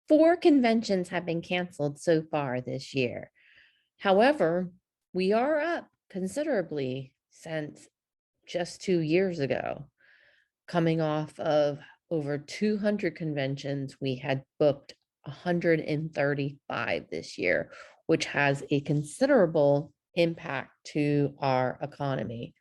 4 conventions have been canceled so far this year. However, we are up considerably since just 2 years ago. Coming off of over 200 conventions, we had booked 135 this year, which has a considerable impact to our economy.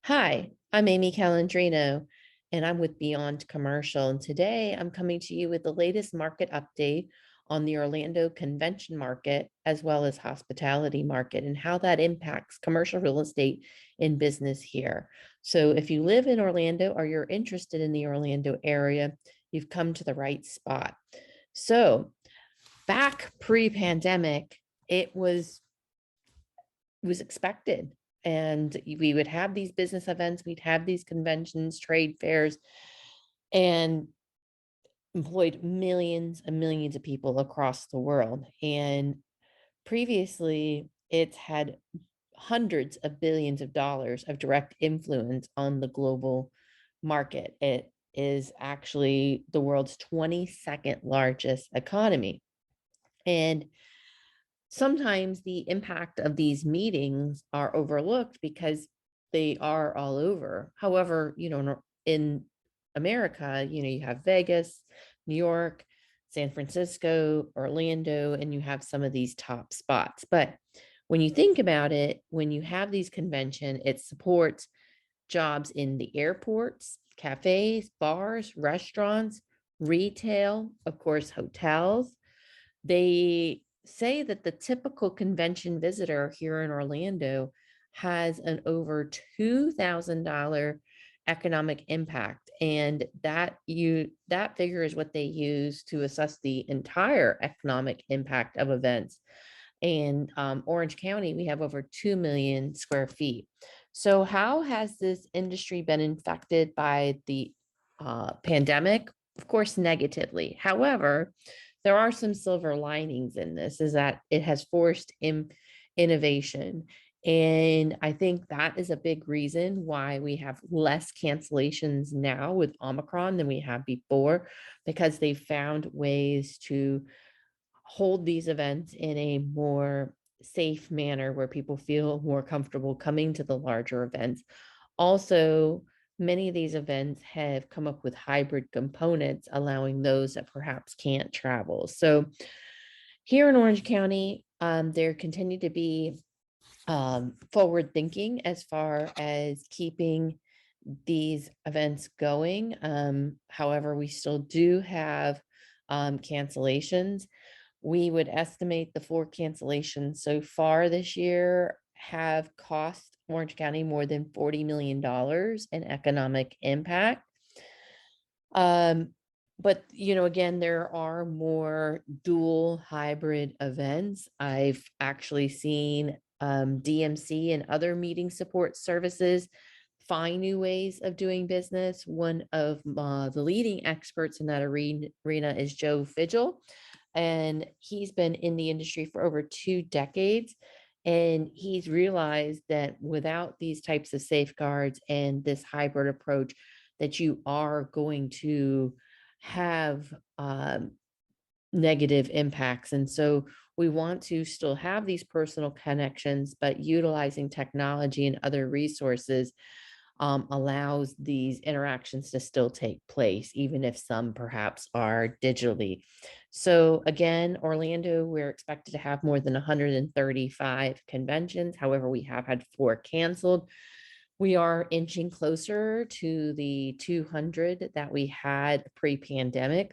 Hi, I'm Amy Calandrino, and I'm with Beyond Commercial. And today I'm coming to you with the latest market update on the Orlando convention market, as well as hospitality market, and how that impacts commercial real estate in business here. So if you live in Orlando or you're interested in the Orlando area, you've come to the right spot. So back pre-pandemic, it was expected. And we would have these business events, we'd have these conventions, trade fairs, and employed millions and millions of people across the world. And previously, it's had hundreds of billions of dollars of direct influence on the global market. It is actually the world's 22nd largest economy. And sometimes the impact of these meetings are overlooked because they are all over. However, in America, you have Vegas, New York, San Francisco, Orlando, and you have some of these top spots. But when you think about it, when you have these convention, it supports jobs in the airports, cafes, bars, restaurants, retail, of course, hotels. They say that the typical convention visitor here in Orlando has an over $2,000 economic impact, and that figure is what they use to assess the entire economic impact of events. In Orange County, we have over 2 million square feet. So how has this industry been infected by the pandemic? Of course, negatively. However, there are some silver linings in this, is that it has forced innovation. And I think that is a big reason why we have less cancellations now with Omicron than we have before, because they found ways to hold these events in a more safe manner where people feel more comfortable coming to the larger events. Also, many of these events have come up with hybrid components, allowing those that perhaps can't travel. So here in Orange County, there continue to be forward thinking as far as keeping these events going. However, we still do have cancellations. We would estimate the 4 cancellations so far this year have cost Orange County more than $40 million in economic impact. But again, there are more dual hybrid events. I've actually seen DMC and other meeting support services find new ways of doing business. One of the leading experts in that arena is Joe Fidgel, and he's been in the industry for over 2 decades. And he's realized that without these types of safeguards and this hybrid approach, that you are going to have negative impacts. And so we want to still have these personal connections, but utilizing technology and other resources allows these interactions to still take place, even if some perhaps are digitally. So again, Orlando, we're expected to have more than 135 conventions. However, we have had 4 canceled. We are inching closer to the 200 that we had pre-pandemic.